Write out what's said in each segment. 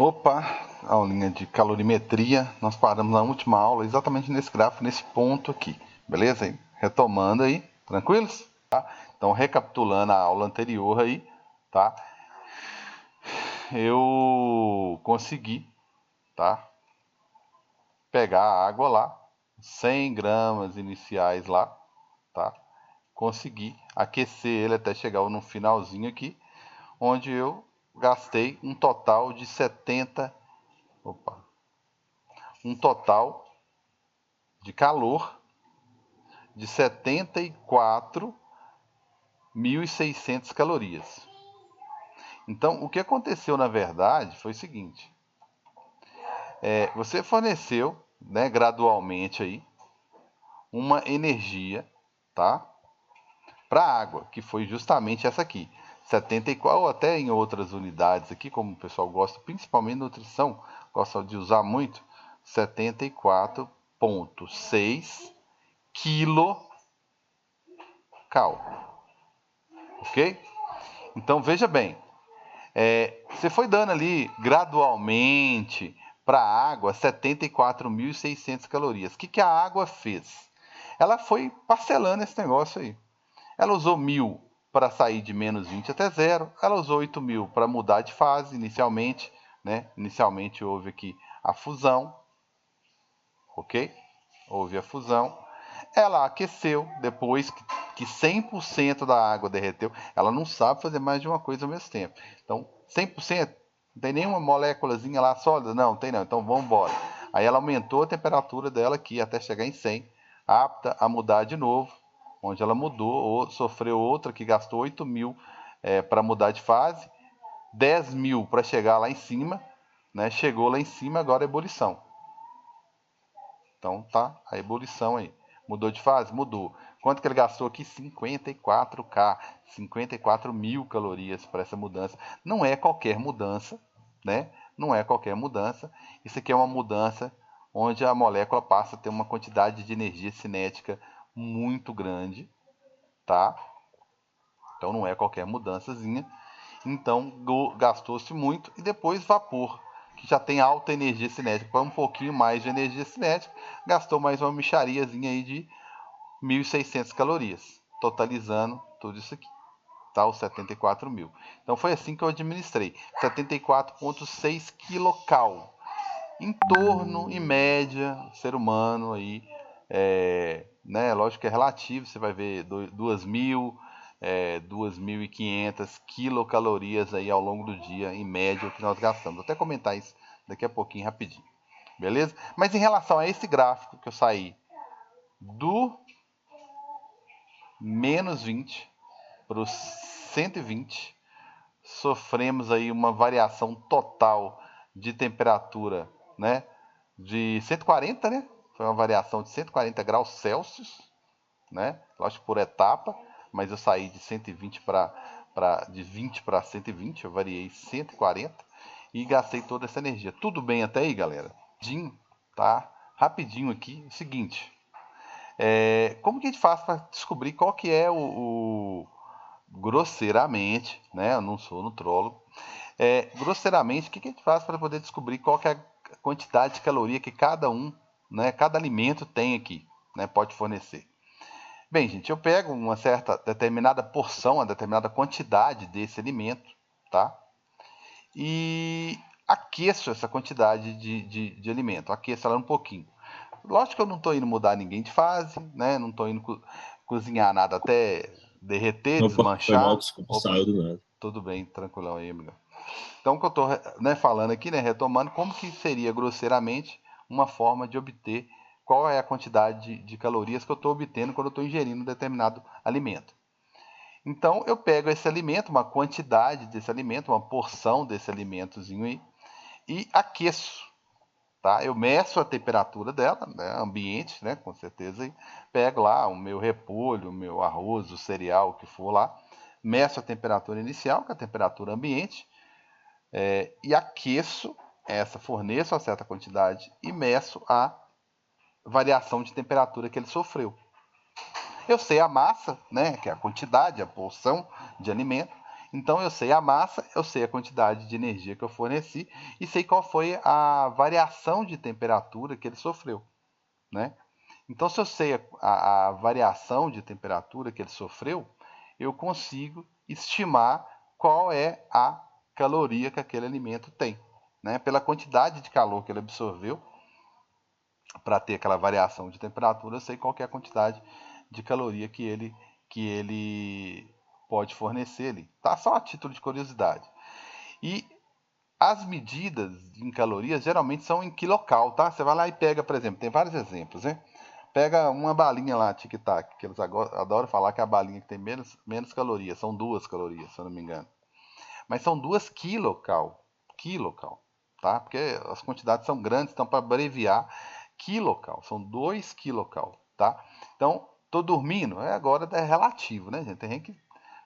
Opa, aulinha de calorimetria. Nós paramos na última aula exatamente nesse gráfico, nesse ponto aqui. Beleza? Hein? Retomando aí, tranquilos? Tá? Então, recapitulando a aula anterior aí, tá? Eu consegui, tá? Pegar a água lá, 100 gramas iniciais lá, tá? Consegui aquecer ele até chegar no finalzinho aqui, onde eu gastei um total de 70, um total de calor de 74.600 calorias. Então, o que aconteceu na verdade foi o seguinte: você forneceu, né, gradualmente aí uma energia, tá, para a água, que foi justamente essa aqui, 74, ou até em outras unidades aqui, como o pessoal gosta, principalmente nutrição, gosta de usar muito, 74,6 quilocal, ok? Então veja bem, você foi dando ali gradualmente para a água 74.600 calorias. O que a água fez? Ela foi parcelando esse negócio aí. Ela usou 1.000 para sair de menos 20 até zero. Ela usou 8.000 para mudar de fase inicialmente, né? Inicialmente houve aqui a fusão, ok? Houve a fusão. Ela aqueceu depois que 100% da água derreteu. Ela não sabe fazer mais de uma coisa ao mesmo tempo. Então, 100%, não tem nenhuma moléculazinha lá sólida? Não, tem não. Então, vamos embora. Aí ela aumentou a temperatura dela aqui até chegar em 100, apta a mudar de novo, onde ela mudou, ou sofreu outra que gastou 8.000 para mudar de fase, 10.000 para chegar lá em cima, né? Chegou lá em cima, agora é ebulição. Então tá a ebulição aí. Mudou de fase? Mudou. Quanto que ele gastou aqui? 54K, 54.000 calorias para essa mudança. Não é qualquer mudança, né? Não é qualquer mudança. Isso aqui é uma mudança onde a molécula passa a ter uma quantidade de energia cinética muito grande, tá? Então não é qualquer mudançazinha. Então gastou-se muito e depois vapor, que já tem alta energia cinética, para um pouquinho mais de energia cinética, gastou mais uma mixariazinha aí de 1.600 calorias, totalizando tudo isso aqui, tá? Os 74.000. Então foi assim que eu administrei, 74,6 quilocal, em torno, em média, ser humano aí, né? Lógico que é relativo, você vai ver 2.000, 2.500 quilocalorias aí ao longo do dia, em média, o que nós gastamos. Vou até comentar isso daqui a pouquinho, rapidinho. Beleza? Mas em relação a esse gráfico que eu saí do menos 20 para os 120, sofremos aí uma variação total de temperatura, né? De 140, né? Foi uma variação de 140 graus Celsius, né? Lógico por etapa, mas eu saí de 120 de 20 para 120, eu variei 140 e gastei toda essa energia. Tudo bem até aí, galera? Tá? Rapidinho aqui, o seguinte. Como que a gente faz para descobrir qual que é grosseiramente, né? Eu não sou nutrólogo. Grosseiramente, o que a gente faz para poder descobrir qual que é a quantidade de caloria que cada um, né, cada alimento tem aqui, né, pode fornecer? Bem, gente, eu pego uma certa determinada porção, uma determinada quantidade desse alimento, tá? E aqueço essa quantidade de alimento, aqueço ela um pouquinho. Lógico que eu não estou indo mudar ninguém de fase, né? Não estou indo cozinhar nada até derreter, Opa, foi mal, desmanchar. desculpa, Opa, saiu do nada. tudo bem, tranquilão aí, amigo. Então, o que eu estou, né, falando aqui, né, retomando, como que seria grosseiramente uma forma de obter qual é a quantidade de calorias que eu estou obtendo quando eu estou ingerindo um determinado alimento. Então, eu pego esse alimento, uma quantidade desse alimento, uma porção desse alimentozinho aí, e aqueço. Tá? Eu meço a temperatura dela, né, ambiente, né, com certeza, e pego lá o meu repolho, o meu arroz, o cereal, o que for lá, meço a temperatura inicial, que é a temperatura ambiente, e aqueço essa, forneço a certa quantidade e meço a variação de temperatura que ele sofreu. Eu sei a massa, né, que é a quantidade, a porção de alimento, Então eu sei a massa, eu sei a quantidade de energia que eu forneci e sei qual foi a variação de temperatura que ele sofreu, né? Então, se eu sei a variação de temperatura que ele sofreu, eu consigo estimar qual é a caloria que aquele alimento tem, né? Pela quantidade de calor que ele absorveu, para ter aquela variação de temperatura, eu sei qual é a quantidade de caloria que ele pode fornecer ali, tá? Só a título de curiosidade. E as medidas em calorias geralmente são em quilocal, tá? Você vai lá e pega, por exemplo, tem vários exemplos, né? Pega uma balinha lá, tic-tac, que eles adoram falar que é a balinha que tem menos calorias, são 2 calorias, se eu não me engano. Mas são 2 quilocal, tá? Porque as quantidades são grandes, então para abreviar, quilocal, são 2 quilocal, tá? Então, tô dormindo, agora é relativo, né, gente? Tem gente que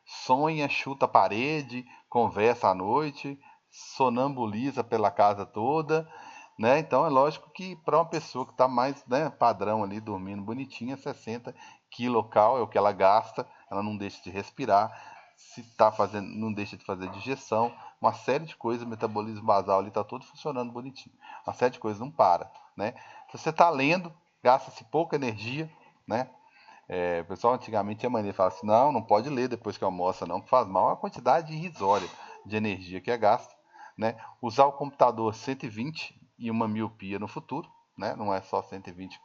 sonha, chuta a parede, conversa à noite, sonambuliza pela casa toda, né? Então é lógico que para uma pessoa que está mais, né, padrão ali, dormindo bonitinha, 60 quilocal é o que ela gasta, ela não deixa de respirar, se está fazendo, não deixa de fazer digestão, uma série de coisas, o metabolismo basal ali está todo funcionando bonitinho, uma série de coisas não para, né? Se você está lendo, gasta-se pouca energia, né? O pessoal antigamente tinha mania de falar assim, não pode ler depois que almoça não, que faz mal. É uma quantidade irrisória de energia que é gasta, né? Usar o computador 120 e uma miopia no futuro, né? Não é só 120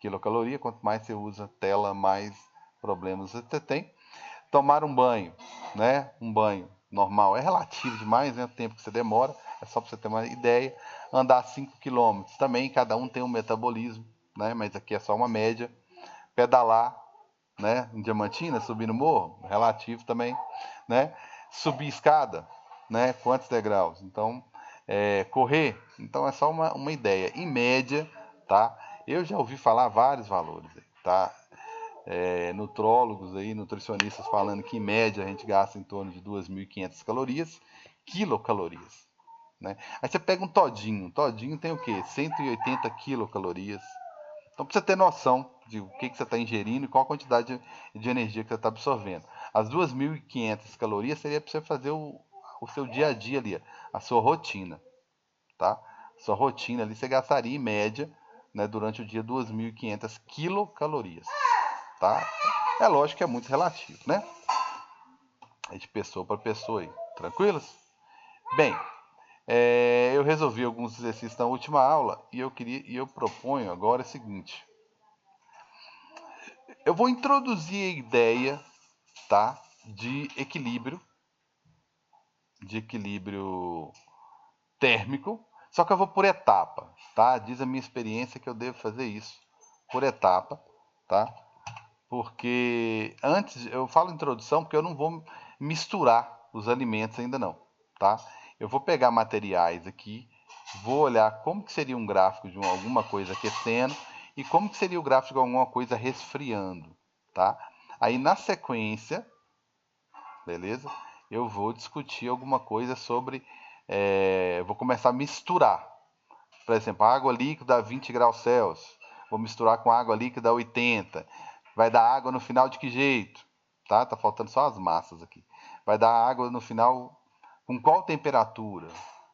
quilocaloria, quanto mais você usa tela, mais problemas você tem. Tomar um banho, né? Um banho normal é relativo demais, né? O tempo que você demora, é só para você ter uma ideia. Andar 5 quilômetros também, cada um tem um metabolismo, né? Mas aqui é só uma média. Pedalar, né? Em Diamantina, subir no morro, relativo também, né? Subir escada, né? Quantos degraus? Então, correr, então é só uma ideia. Em média, tá? Eu já ouvi falar vários valores, tá? Nutrólogos aí, nutricionistas falando que em média a gente gasta em torno de 2.500 calorias, quilocalorias, né? Aí você pega um todinho tem o quê? 180 quilocalorias. Então, para você ter noção de o que você está ingerindo e qual a quantidade de energia que você está absorvendo. As 2.500 calorias seria para você fazer o seu dia a dia ali, a sua rotina, tá? Sua rotina ali você gastaria em média, né, durante o dia 2.500 quilocalorias, tá? É lógico que é muito relativo, né? É de pessoa para pessoa aí, tranquilos? Bem, eu resolvi alguns exercícios na última aula e eu proponho agora o seguinte. Eu vou introduzir a ideia, tá, de equilíbrio térmico, só que eu vou por etapa, tá? Diz a minha experiência que eu devo fazer isso por etapa, tá? Porque antes eu falo introdução porque eu não vou misturar os alimentos ainda não, tá? Eu vou pegar materiais aqui, vou olhar como que seria um gráfico de alguma coisa aquecendo e como que seria o gráfico de alguma coisa resfriando, tá? Aí na sequência, beleza? Eu vou discutir alguma coisa sobre, vou começar a misturar. Por exemplo, água líquida a 20 graus Celsius, vou misturar com água líquida a 80. Vai dar água no final de que jeito? Tá faltando só as massas aqui. Vai dar água no final com qual temperatura,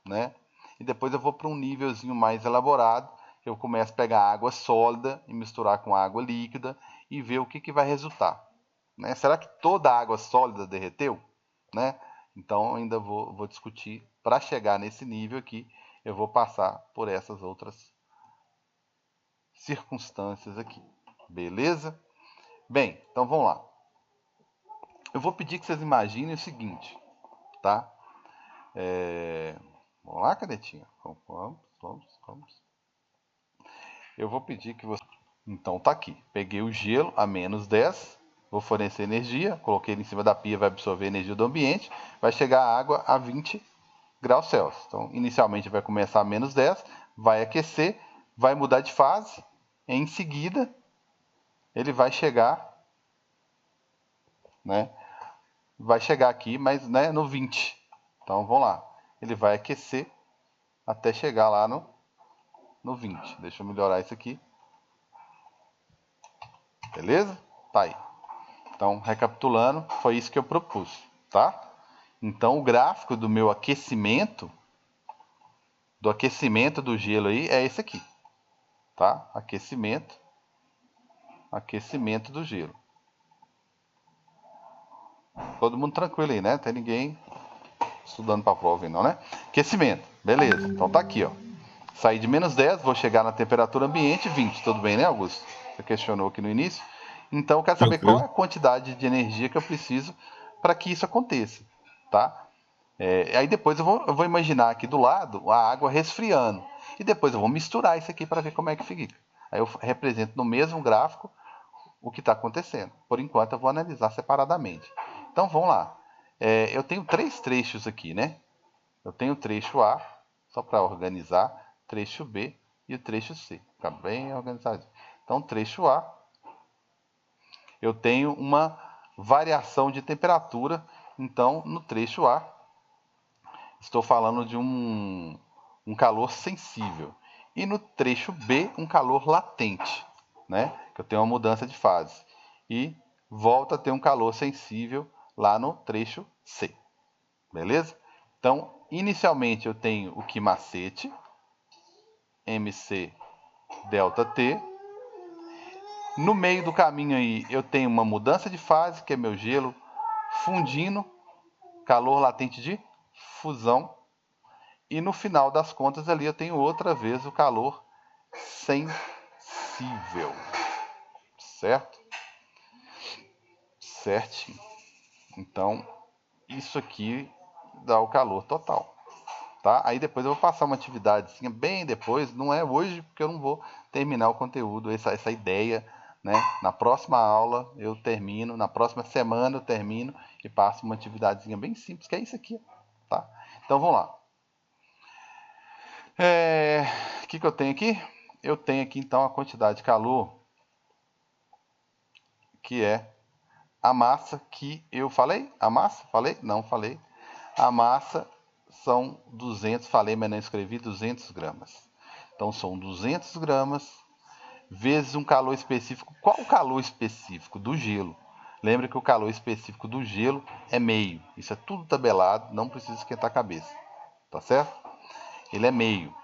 né? E depois eu vou para um nívelzinho mais elaborado, que eu começo a pegar água sólida e misturar com água líquida e ver o que vai resultar, né? Será que toda a água sólida derreteu, né? Então ainda vou discutir para chegar nesse nível aqui. Eu vou passar por essas outras circunstâncias aqui, beleza? Bem, então vamos lá. Eu vou pedir que vocês imaginem o seguinte, tá? Vamos lá, canetinha? Vamos. Eu vou pedir que você... Então tá aqui. Peguei o gelo a -10, vou fornecer energia, coloquei ele em cima da pia, vai absorver a energia do ambiente, vai chegar a água a 20 graus Celsius. Então, inicialmente vai começar a -10, vai aquecer, vai mudar de fase, em seguida ele vai chegar, né? Vai chegar aqui, mas né, no 20. Então vamos lá. Ele vai aquecer até chegar lá no 20. Deixa eu melhorar isso aqui. Beleza? Tá aí. Então, recapitulando, foi isso que eu propus, tá? Então o gráfico do meu aquecimento, do gelo aí, é esse aqui, tá? Aquecimento do gelo. Todo mundo tranquilo aí, né? Não tem ninguém estudando para a prova aí não, né? Aquecimento, beleza. Então tá aqui, ó. Saí de -10, vou chegar na temperatura ambiente 20, tudo bem, né, Augusto? Você questionou aqui no início. Então eu quero saber qual é a Tranquilo. quantidade de energia que eu preciso para que isso aconteça, tá? Aí depois eu vou imaginar aqui do lado a água resfriando. E depois eu vou misturar isso aqui para ver como é que fica. Aí eu represento no mesmo gráfico o que está acontecendo. Por enquanto eu vou analisar separadamente. Então vamos lá. Eu tenho 3 trechos aqui, né? Eu tenho o trecho A, só para organizar, trecho B e o trecho C. Fica bem organizado. Então, trecho A, eu tenho uma variação de temperatura. Então, no trecho A, estou falando de um calor sensível. E no trecho B, um calor latente, né? Que eu tenho uma mudança de fase. E volta a ter um calor sensível lá no trecho C. Beleza? Então, inicialmente eu tenho o quimacete, MC delta T. No meio do caminho aí eu tenho uma mudança de fase, que é meu gelo fundindo, calor latente de fusão. E no final das contas ali eu tenho outra vez o calor sensível. Certo? Certinho. Então, isso aqui dá o calor total. Tá? Aí depois eu vou passar uma atividade bem depois, não é hoje, porque eu não vou terminar o conteúdo, essa ideia, né? Na próxima aula eu termino, na próxima semana eu termino e passo uma atividadezinha bem simples, que é isso aqui, tá? Então vamos lá. O que eu tenho aqui? Eu tenho aqui então a quantidade de calor, que é a massa que eu falei? A massa? Falei? Não falei. A massa são 200, falei, mas não escrevi, 200 gramas. Então são 200 gramas vezes um calor específico. Qual o calor específico do gelo? Lembra que o calor específico do gelo é meio. Isso é tudo tabelado, não precisa esquentar a cabeça. Tá certo? Ele é meio.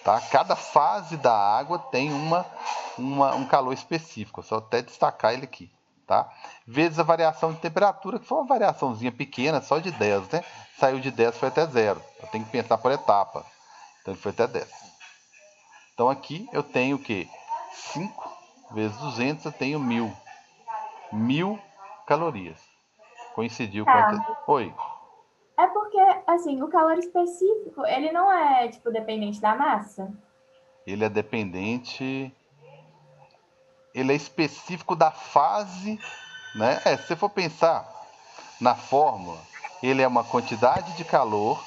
Tá? Cada fase da água tem um calor específico. Só até destacar ele aqui. Tá? Vezes a variação de temperatura, que foi uma variaçãozinha pequena, só de 10, né? Saiu de 10, foi até 0. Eu tenho que pensar por etapa. Então ele foi até 10. Então aqui eu tenho o quê? 5 vezes 200, eu tenho 1000. 1000 calorias. Coincidiu com a... Tá. Oi. É porque, assim, o calor específico, ele não é, tipo, dependente da massa? Ele é dependente... Ele é específico da fase, né? Se você for pensar na fórmula, ele é uma quantidade de calor,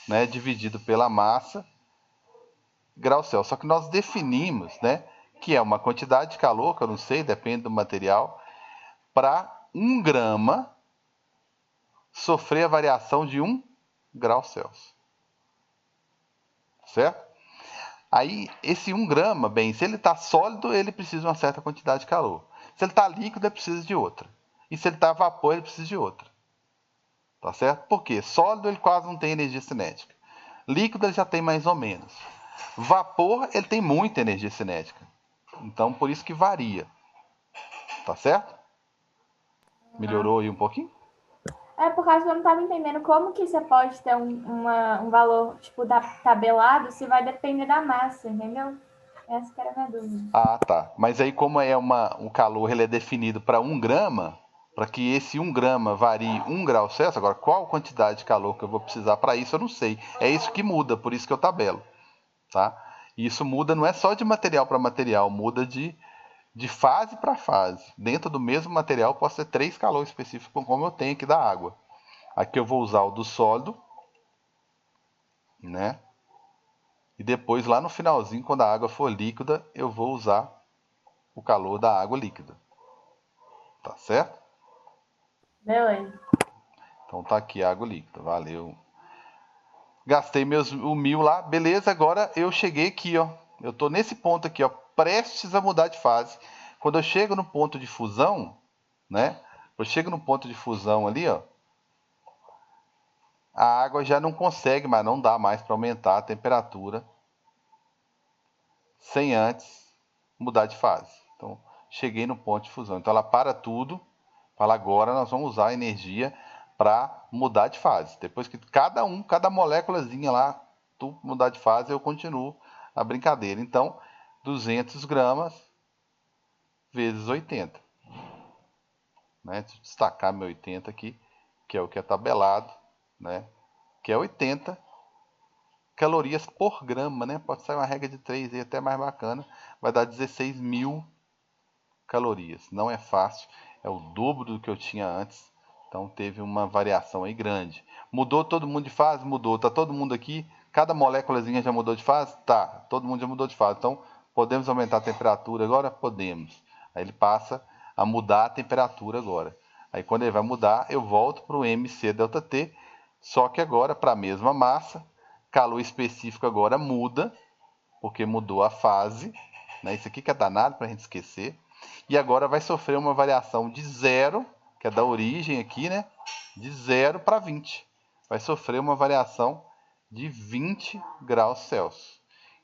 né, dividido pela massa, grau Celsius. Só que nós definimos, né, que é uma quantidade de calor, que eu não sei, depende do material, para 1 grama sofrer a variação de 1 grau Celsius. Certo? Aí, esse 1 grama, bem, se ele está sólido, ele precisa de uma certa quantidade de calor. Se ele está líquido, ele precisa de outra. E se ele está vapor, ele precisa de outra. Tá certo? Por quê? Sólido, ele quase não tem energia cinética. Líquido, ele já tem mais ou menos. Vapor, ele tem muita energia cinética. Então, por isso que varia. Tá certo? Melhorou aí um pouquinho? É por causa que eu não estava entendendo como que você pode ter um valor, tipo, tabelado se vai depender da massa, entendeu? Essa que era a minha dúvida. Ah, tá. Mas aí, como o calor ele é definido para 1 grama, para que esse 1 grama varie 1 grau Celsius, agora qual quantidade de calor que eu vou precisar para isso, eu não sei. É isso que muda, por isso que eu tabelo. Tá? E isso muda não é só de material para material, muda de fase para fase. Dentro do mesmo material, posso ter 3 calores específicos, como eu tenho aqui da água. Aqui eu vou usar o do sólido, né? E depois, lá no finalzinho, quando a água for líquida, eu vou usar o calor da água líquida. Tá certo? Beleza. Então tá aqui a água líquida, valeu. Gastei o 1000 lá, beleza, agora eu cheguei aqui, ó. Eu tô nesse ponto aqui, ó, prestes a mudar de fase. Quando eu chego no ponto de fusão, né? Eu chego no ponto de fusão ali, ó. a água já não consegue, mas não dá mais para aumentar a temperatura sem antes mudar de fase. Então, cheguei no ponto de fusão. Então, ela para tudo, fala agora nós vamos usar a energia para mudar de fase. Depois que cada moléculazinha lá, tu mudar de fase, eu continuo a brincadeira. Então, 200 gramas vezes 80. Né? Deixa eu destacar meu 80 aqui, que é o que é tabelado, né? Que é 80 calorias por grama, né? Pode sair uma regra de 3 aí até mais bacana, vai dar 16 mil calorias. Não é fácil, é o dobro do que eu tinha antes, então teve uma variação aí grande. Mudou todo mundo de fase? Mudou. Tá todo mundo aqui? Cada moléculazinha já mudou de fase? Tá, todo mundo já mudou de fase. Então, podemos aumentar a temperatura agora? Podemos. Aí ele passa a mudar a temperatura agora. Aí quando ele vai mudar, eu volto para o MC ΔT, só que agora para a mesma massa, calor específico agora muda, porque mudou a fase, né? Isso aqui que é danado para a gente esquecer. E agora vai sofrer uma variação de 0, que é da origem aqui, né? De 0 para 20. Vai sofrer uma variação de 20 graus Celsius.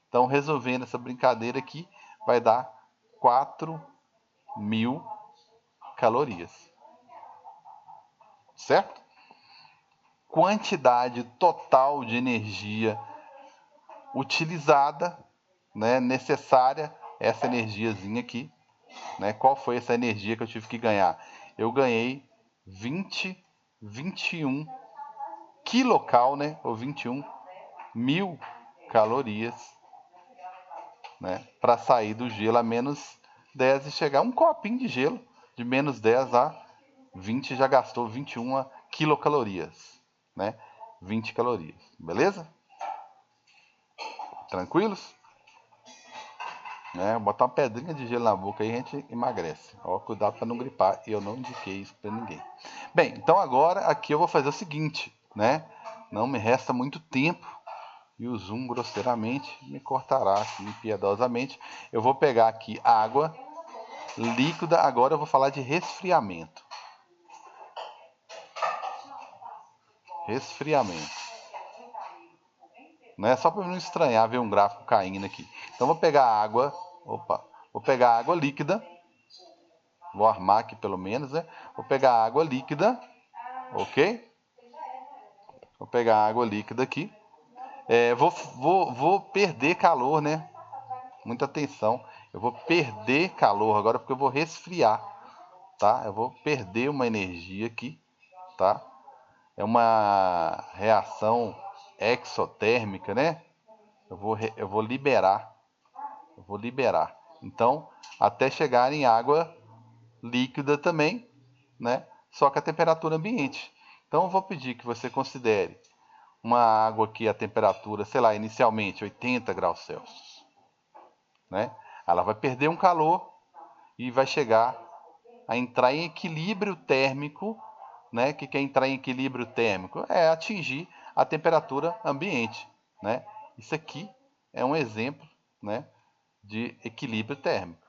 Então, resolvendo essa brincadeira aqui, vai dar 4.000 calorias. Certo? Quantidade total de energia utilizada, né? Necessária, essa energiazinha aqui. Né? Qual foi essa energia que eu tive que ganhar? Eu ganhei 21 quilocal, né? Ou 21 mil calorias, né? Para sair do gelo a menos 10 e chegar um copinho de gelo de menos 10 a 20 já gastou 21 quilocalorias, né? 20 calorias, beleza? Tranquilos? Né? Botar uma pedrinha de gelo na boca aí a gente emagrece. Ó, cuidado para não gripar. Eu não indiquei isso para ninguém. Bem, então agora aqui eu vou fazer o seguinte, né? Não me resta muito tempo e o Zoom grosseiramente me cortará assim, piedosamente. Eu vou pegar aqui água líquida. Agora eu vou falar de resfriamento. Resfriamento. Não é só para não estranhar ver um gráfico caindo aqui. Então vou pegar água. Opa! Vou pegar água líquida. Vou armar aqui pelo menos, né? Vou pegar água líquida, ok? Vou pegar água líquida aqui. Vou perder calor, né? Muita atenção. Eu vou perder calor agora porque eu vou resfriar, tá? Eu vou perder uma energia aqui, tá? É uma reação exotérmica, né? Eu vou liberar. Eu vou liberar. Então, até chegar em água líquida também, né? Só que a temperatura ambiente. Então eu vou pedir que você considere uma água que a temperatura, sei lá, inicialmente 80 graus Celsius, né? Ela vai perder um calor e vai chegar a entrar em equilíbrio térmico, né? O que é entrar em equilíbrio térmico? É atingir a temperatura ambiente, né? Isso aqui é um exemplo, né, de equilíbrio térmico.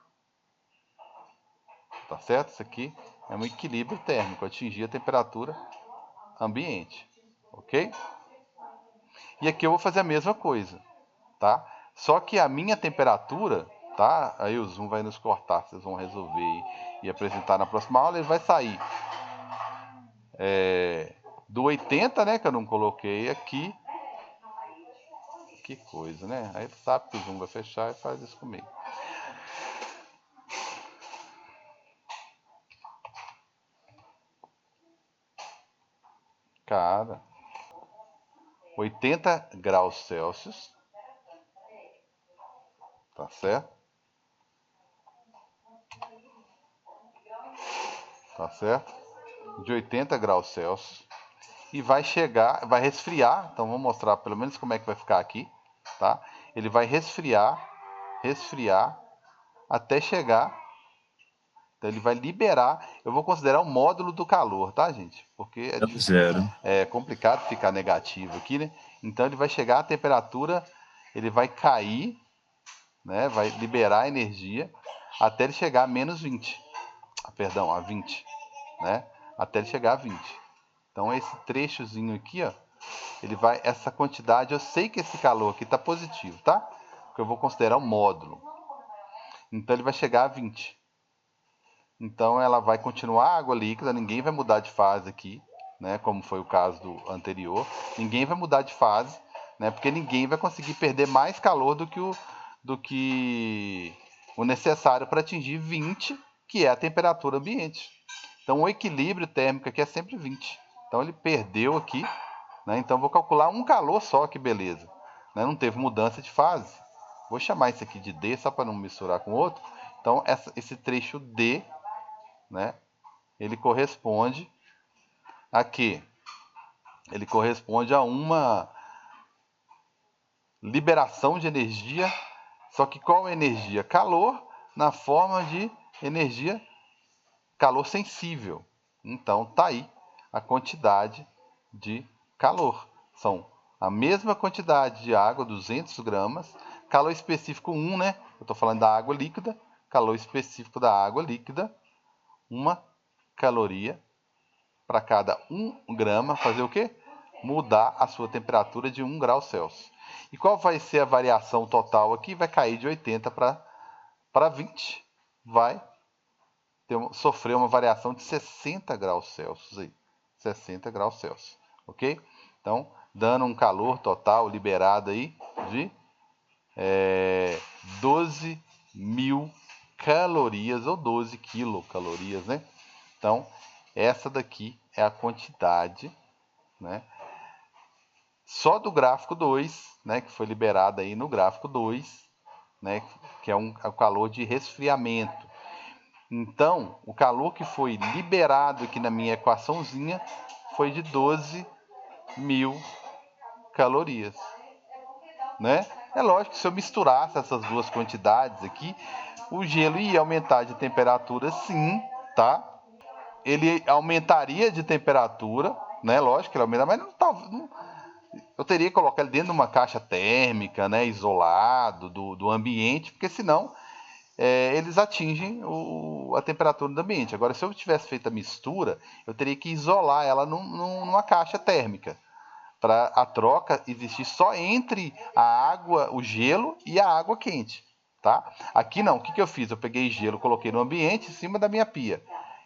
Tá certo? Isso aqui é um equilíbrio térmico, atingir a temperatura ambiente, ok? E aqui eu vou fazer a mesma coisa, tá? Só que a minha temperatura, tá? Aí o Zoom vai nos cortar, vocês vão resolver e apresentar na próxima aula. Ele vai sair do 80, né? Que eu não coloquei aqui. Que coisa, né? Aí ele sabe que o Zoom vai fechar e faz isso comigo. Cara, 80 graus Celsius, tá certo? Tá certo? De 80 graus Celsius. E vai chegar, vai resfriar. Então vou mostrar pelo menos como é que vai ficar aqui, tá? Ele vai resfriar até chegar. Então ele vai liberar. Eu vou considerar o módulo do calor, tá, gente? Porque Zero. é complicado ficar negativo aqui, né? Então ele vai chegar à temperatura, ele vai cair, né? Vai liberar energia até ele chegar a menos 20. Perdão, a 20, né? Até ele chegar a 20. Então esse trechozinho aqui, ó, ele vai, essa quantidade, eu sei que esse calor aqui está positivo, tá? Porque eu vou considerar um módulo. Então ele vai chegar a 20. Então ela vai continuar água líquida, ninguém vai mudar de fase aqui, né? Como foi o caso do anterior. Ninguém vai mudar de fase, né? Porque ninguém vai conseguir perder mais calor do que o necessário para atingir 20, que é a temperatura ambiente. Então o equilíbrio térmico aqui é sempre 20. Então ele perdeu aqui, né? Então vou calcular um calor só, que beleza, né? Não teve mudança de fase. Vou chamar isso aqui de D, só para não misturar com outro. Então esse trecho D, né? Ele corresponde a quê? Ele corresponde a uma liberação de energia, só que qual energia? Calor na forma de energia calor sensível. Então tá aí a quantidade de calor. São a mesma quantidade de água, 200 gramas, calor específico 1, né? Eu estou falando da água líquida, calor específico da água líquida, 1 caloria para cada 1 grama, fazer o quê? Mudar a sua temperatura de 1 grau Celsius. E qual vai ser a variação total aqui? Vai cair de 80 para 20. Vai sofrer uma variação de 60 graus Celsius aí. 60 graus Celsius, ok? Então, dando um calor total liberado aí de 12 mil calorias ou 12 quilocalorias, né? Então, essa daqui é a quantidade, né? Só do gráfico 2, né, que foi liberado aí no gráfico 2, né, que é o calor de resfriamento. Então, o calor que foi liberado aqui na minha equaçãozinha foi de 12 mil calorias, né? É lógico que se eu misturasse essas duas quantidades aqui, o gelo ia aumentar de temperatura sim, tá? Ele aumentaria de temperatura, né? Lógico que ele aumenta, mas eu teria que colocar ele dentro de uma caixa térmica, né? Isolado do ambiente, porque senão eles atingem a temperatura do ambiente. Agora, se eu tivesse feito a mistura, eu teria que isolar ela numa caixa térmica, para a troca existir só entre a água, o gelo e a água quente, tá? Aqui não, o que eu fiz? Eu peguei gelo, coloquei no ambiente em cima da minha pia.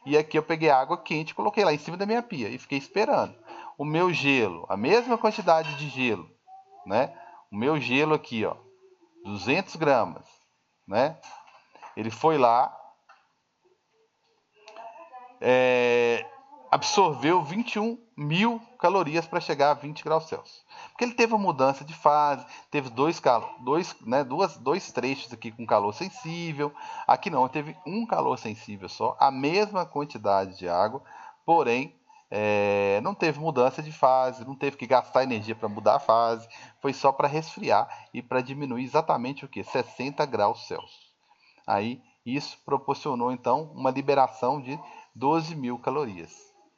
E aqui eu peguei água quente, coloquei lá em cima da minha pia e fiquei esperando. O meu gelo, a mesma quantidade de gelo, né? O meu gelo aqui, ó, 200 gramas, né? Ele foi lá, absorveu 21 mil calorias para chegar a 20 graus Celsius. Porque ele teve uma mudança de fase, teve dois trechos aqui com calor sensível. Aqui não, teve um calor sensível só, a mesma quantidade de água, porém não teve mudança de fase, não teve que gastar energia para mudar a fase, foi só para resfriar e para diminuir exatamente o que? 60 graus Celsius. Aí isso proporcionou então uma liberação de 12 mil calorias,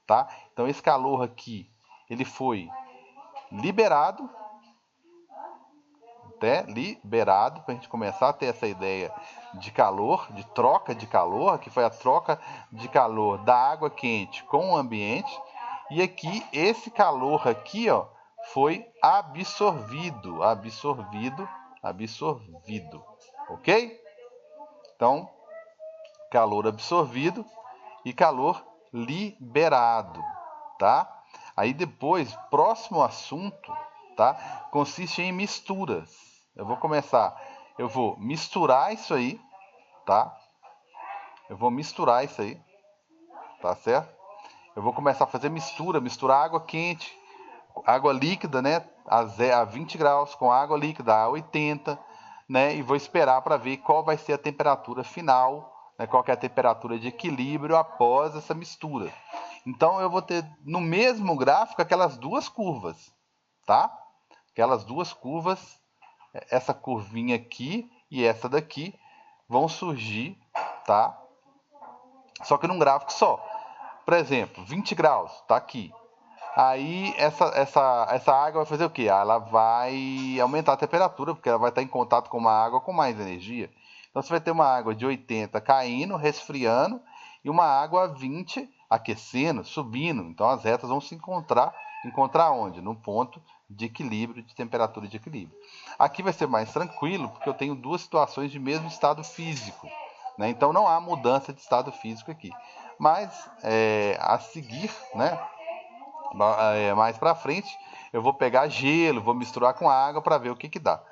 tá? Então esse calor aqui, ele foi liberado, liberado, para a gente começar a ter essa ideia de calor, de troca de calor, que foi a troca de calor da água quente com o ambiente, e aqui esse calor aqui, ó, foi absorvido, ok? Então, calor absorvido e calor liberado, tá? Aí depois, próximo assunto, tá? Consiste em misturas. Eu vou misturar isso aí, tá? Tá certo? Eu vou começar a fazer misturar água quente, água líquida, né? A 20 graus com água líquida a 80, né? E vou esperar para ver qual vai ser a temperatura final, né? Qual que é a temperatura de equilíbrio após essa mistura. Então eu vou ter no mesmo gráfico aquelas duas curvas, tá? Aquelas duas curvas, essa curvinha aqui e essa daqui vão surgir, tá? Só que num gráfico só. Por exemplo, 20 graus, tá aqui. Aí essa água vai fazer o quê? Ela vai aumentar a temperatura, porque ela vai estar em contato com uma água com mais energia. Então você vai ter uma água de 80 caindo, resfriando, e uma água a 20 aquecendo, subindo. Então as retas vão se encontrar onde? No ponto de equilíbrio, de temperatura de equilíbrio. Aqui vai ser mais tranquilo, porque eu tenho duas situações de mesmo estado físico, né? Então não há mudança de estado físico aqui. Mas a seguir, né, mais para frente, eu vou pegar gelo, vou misturar com água para ver o que dá.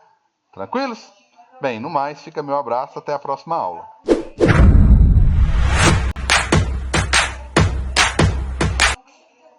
Tranquilos? Bem, no mais, fica meu abraço, até a próxima aula.